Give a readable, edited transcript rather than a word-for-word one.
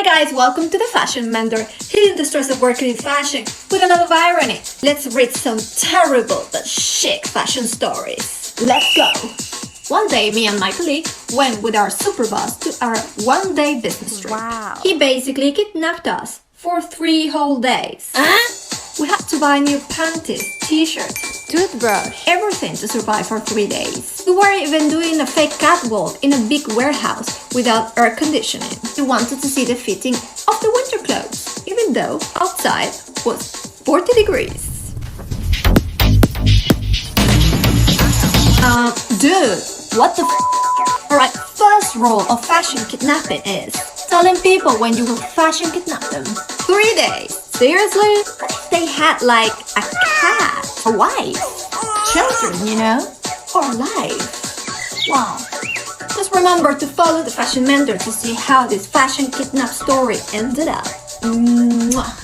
Hi guys, welcome to the Fashion Mender, hitting the stress of working in fashion with a lot of irony. Let's read some terrible but chic fashion stories. Let's go! One day, me and my colleague went with our super boss to our one-day business trip. Wow. He basically kidnapped us for 3 whole days. We had to buy new panties, t-shirts, Toothbrush. everything to survive for 3 days. We were even doing a fake catwalk in a big warehouse without air conditioning. We wanted to see the fitting of the winter clothes, even though outside was 40 degrees. Dude, what the f? Alright, first rule of fashion kidnapping is telling people when you will fashion kidnap them. 3 days. Seriously? They had like a cat, a wife, children, you know, or life. Wow. Just remember to follow the Fashion Mender to see how this fashion kidnap story ended up. Mwah.